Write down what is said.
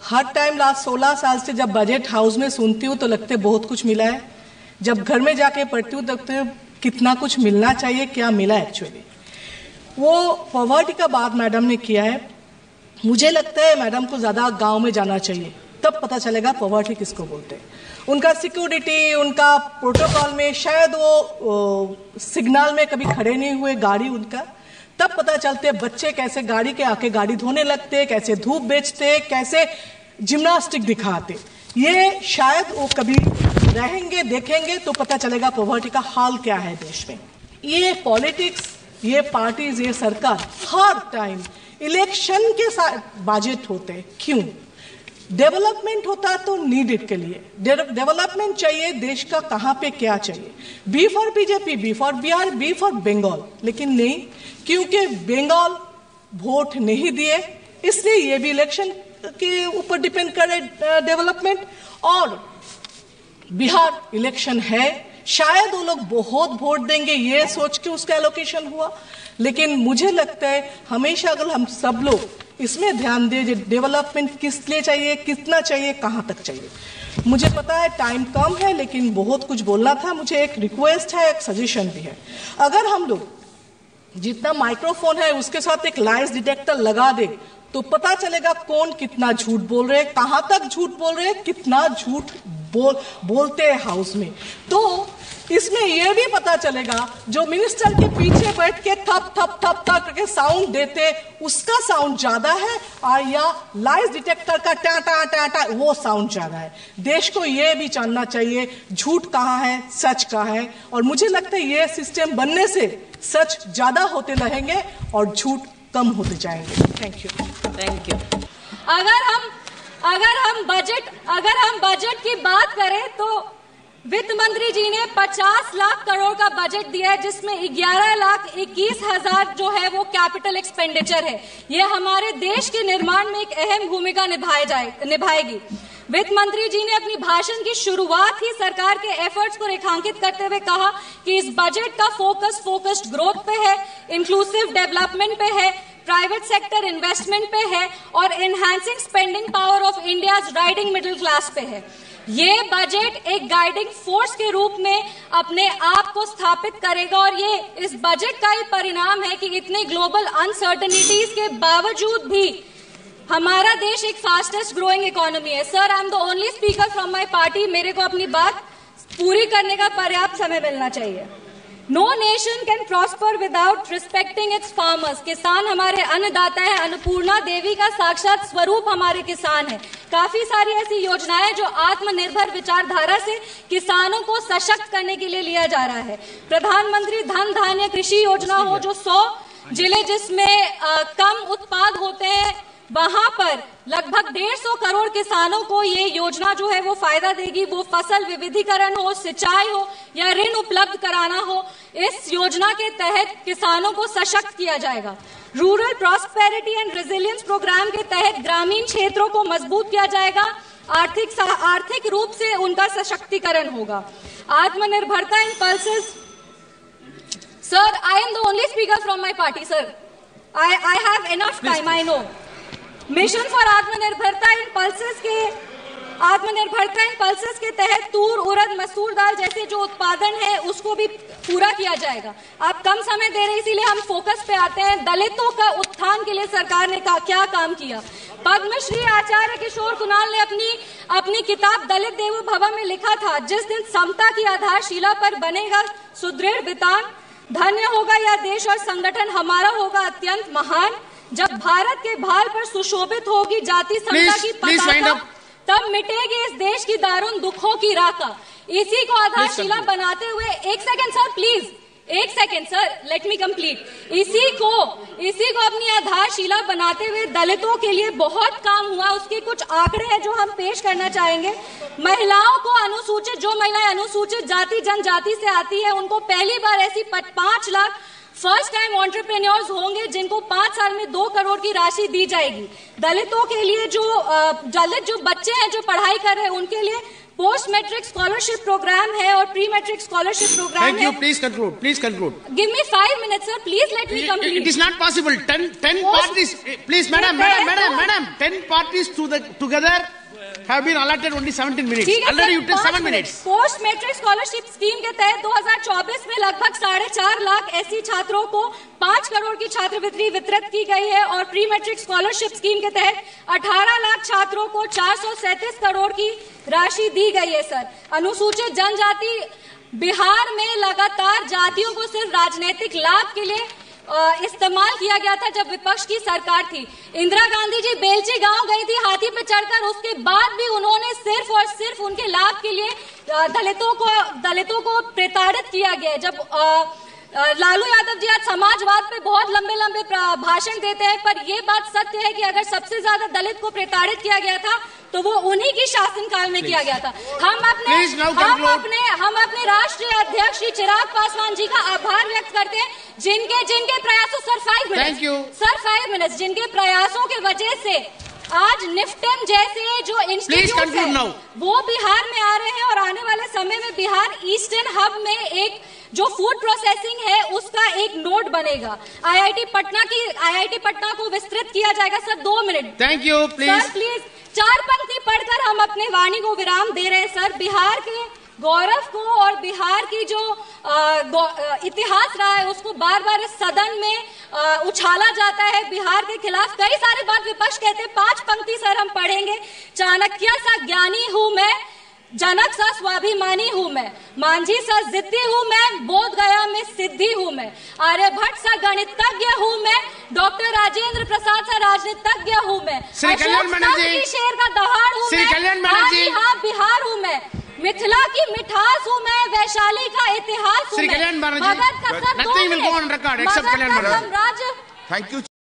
हर time last 16 साल से जब बजट हाउस में सुनती हूँ तो लगते बहुत कुछ मिला है, जब घर में जाके पढ़ती हूँ तो लगते कितना कुछ मिलना चाहिए, क्या मिला एक्चुअली। वो पॉवर्टी का बात मैडम ने किया है, मुझे लगता है मैडम को ज्यादा गांव में जाना चाहिए, तब पता चलेगा पॉवर्टी किसको बोलते हैं। उनका सिक्योरिटी, उनका प्रोटोकॉल में शायद वो सिग्नल में कभी खड़े नहीं हुए गाड़ी उनका, तब पता चलते बच्चे कैसे गाड़ी के आके गाड़ी धोने लगते, कैसे धूप बेचते, कैसे जिम्नास्टिक दिखाते। ये शायद वो कभी रहेंगे, देखेंगे तो पता चलेगा पॉवर्टी का हाल क्या है देश में। ये पॉलिटिक्स, ये पार्टीज, ये सरकार हर टाइम इलेक्शन के साथ बजट होते, क्यों? डेवलपमेंट होता तो नीडेड के लिए डेवलपमेंट चाहिए, देश का कहां पे क्या चाहिए, B for BJP, B for Bihar, B for Bengal, लेकिन नहीं, क्योंकि बंगाल वोट नहीं दिए इसलिए ये भी इलेक्शन के ऊपर डिपेंड करे डेवलपमेंट। और बिहार इलेक्शन है, शायद वो लोग बहुत वोट देंगे ये सोच के उसका एलोकेशन हुआ, लेकिन मुझे लगता है हमेशा अगर हम सब लोग इसमें ध्यान दें, डेवलपमेंट किस लिए चाहिए, कितना चाहिए, कहां तक चाहिए। मुझे पता है टाइम कम है लेकिन बहुत कुछ बोलना था। मुझे एक रिक्वेस्ट है, एक सजेशन भी है, अगर हम लोग जितना माइक्रोफोन है उसके साथ एक लाइज डिटेक्टर लगा दे तो पता चलेगा कौन कितना झूठ बोल रहे हैं, कहां तक झूठ बोल रहे हैं, कितना झूठ बोलते हैं हाउस में। तो इसमें यह भी पता चलेगा जो मिनिस्टर के पीछे बैठ के थप थप थप थप करके साउंड देते उसका साउंड ज्यादा है और या लाइज डिटेक्टर का टा टा टा टा वो साउंड ज्यादा है। देश को यह भी जानना चाहिए झूठ कहाँ है, सच कहाँ है। और मुझे लगता है ये सिस्टम बनने से सच ज्यादा होते रहेंगे और झूठ कम होते जाएंगे। Thank you. अगर हम बजट की बात करें तो वित्त मंत्री जी ने 50 लाख करोड़ का बजट दिया है, जिसमें 11,21,000 जो है वो कैपिटल एक्सपेंडिचर है। ये हमारे देश के निर्माण में एक अहम भूमिका निभाएगी। वित्त मंत्री जी ने अपनी भाषण की शुरुआत ही सरकार के एफर्ट्स को रेखांकित करते हुए कहा कि इस बजट का फोकस्ड ग्रोथ पे है, इंक्लूसिव डेवलपमेंट पे है, प्राइवेट सेक्टर इन्वेस्टमेंट पे है और enhancing spending power of India's riding middle class पे है। ये बजट एक गाइडिंग फोर्स के रूप में अपने आप को स्थापित करेगा और ये इस बजट का ही परिणाम है कि इतने ग्लोबल अनसर्टेनिटीज के बावजूद भी हमारा देश एक फास्टेस्ट ग्रोइंग इकोनॉमी है। Sir, I am the only speaker from my party, मेरे को अपनी बात पूरी करने का पर्याप्त समय मिलना चाहिए। No nation can prosper without respecting its farmers. किसान हमारे अन्नदाता है, अन्नपूर्णा देवी का साक्षात स्वरूप हमारे किसान है। काफी सारी ऐसी योजनाएं जो आत्मनिर्भर विचारधारा से किसानों को सशक्त करने के लिए लिया जा रहा है। प्रधानमंत्री धन धान्य कृषि योजना हो, जो 100 जिले जिसमें कम उत्पाद होते हैं वहां पर लगभग 150 करोड़ किसानों को ये योजना जो है वो फायदा देगी। वो फसल विविधीकरण हो, सिंचाई हो या ऋण उपलब्ध कराना हो, इस योजना के तहत किसानों को सशक्त किया जाएगा। Rural prosperity and resilience programme के तहत ग्रामीण क्षेत्रों को मजबूत किया जाएगा, आर्थिक रूप से उनका सशक्तिकरण होगा। आत्मनिर्भरता in pulses. Sir, I am the only speaker from my party. Sir, I have enough time, I know. Mission for आत्मनिर्भरता इन पल्सेस के तहत तूर, उड़द, मसूर दाल जैसे जो उत्पादन है उसको भी पूरा किया जाएगा। आप कम समय दे रहे इसीलिए हम फोकस पे आते हैं। दलितों का उत्थान के लिए सरकार ने क्या काम किया। पद्मश्री आचार्य किशोर कुणाल ने अपनी किताब दलित देवो भव में लिखा था, जिस दिन समता की आधारशिला पर बनेगा सुदृढ़ वितान, धन्य होगा यह देश और संगठन हमारा होगा अत्यंत महान। जब भारत के भाल पर सुशोभित होगी जाति समता की पताका, तब मिटेगी इस देश की दारुण दुखों की राका। इसी को आधारशिला बनाते हुए एक second sir, let me complete. इसी को अपनी आधारशिला बनाते हुए दलितों के लिए बहुत काम हुआ। उसके कुछ आंकड़े हैं जो हम पेश करना चाहेंगे। महिलाओं को अनुसूचित, जो महिलाएं अनुसूचित जाति जनजाति से आती है, उनको पहली बार ऐसी 5 लाख फर्स्ट टाइम एंटरप्रेन्योर्स होंगे जिनको 5 साल में 2 करोड़ की राशि दी जाएगी। दलितों के लिए दलित जो बच्चे हैं जो पढ़ाई कर रहे हैं उनके लिए पोस्ट मैट्रिक स्कॉलरशिप प्रोग्राम है और प्री मैट्रिक स्कॉलरशिप प्रोग्राम है। Thank you. Please conclude. Please conclude. Give me 5 minutes, sir. Please let me complete. It is not possible. 10 parties. Please, madam. 10 parties together have been allotted only 17 minutes. Already you take 7 minutes. Post matric scholarship scheme के तहत 2024 में लगभग 4.5 लाख ऐसी छात्रों को 5 करोड़ की छात्रवृत्ति वितरित की गई है और प्री मैट्रिक स्कॉलरशिप स्कीम के तहत 18 लाख छात्रों को 437 करोड़ की राशि दी गई है। सर, अनुसूचित जनजाति बिहार में लगातार जातियों को सिर्फ राजनीतिक लाभ के लिए इस्तेमाल किया गया था जब विपक्ष की सरकार थी। इंदिरा गांधी जी बेलची गांव गई थी हाथी पे चढ़कर, उसके बाद भी उन्होंने सिर्फ और सिर्फ उनके लाभ के लिए दलितों को प्रताड़ित किया गया। जब लालू यादव जी आज समाजवाद पे बहुत लंबे लंबे भाषण देते हैं, पर यह बात सत्य है कि अगर सबसे ज्यादा दलित को प्रताड़ित किया गया था तो वो उन्हीं की शासनकाल में किया गया था। हम अपने राष्ट्रीय अध्यक्ष श्री चिराग पासवान जी का आभार व्यक्त करते हैं जिनके प्रयासों सर 5 मिनट्स जिनके प्रयासों की वजह से आज निफ्टन जैसे जो इंस्टीट्यूट है वो बिहार में आ रहे हैं और आने वाले समय में बिहार ईस्टर्न हब में एक जो फूड प्रोसेसिंग है उसका एक नोड बनेगा। आईआईटी पटना को विस्तृत किया जाएगा। Sir 2 minute. Thank you. Sir please 4 पंक्ति पढ़कर हम अपने वाणी को विराम दे रहे हैं। सर, बिहार के गौरव को और बिहार की जो इतिहास रहा है उसको बार बार इस सदन में उछाला जाता है। बिहार के खिलाफ कई सारे बात विपक्ष कहते हैं। 5 पंक्ति सर हम पढ़ेंगे। चाणक्य सा ज्ञानी हूं मैं, जनक सा स्वाभिमानी हूं मैं, मांझी सा जिद्दी हूं मैं, बोध गया में सिद्धि हूं मैं, आर्यभट्ट सा गणितज्ञ हूं मैं, डॉक्टर राजेंद्र प्रसाद सा राजनीतिज्ञ हूं मैं, शेर का दहाड़ हूं मैं, हाँ बिहार हूं मैं, मिथिला की मिठास हूं मैं, वैशाली का इतिहास हूं मैं, मगध का साम्राज्य। Nothing will go on record except Kalyan Banarji. Thank you.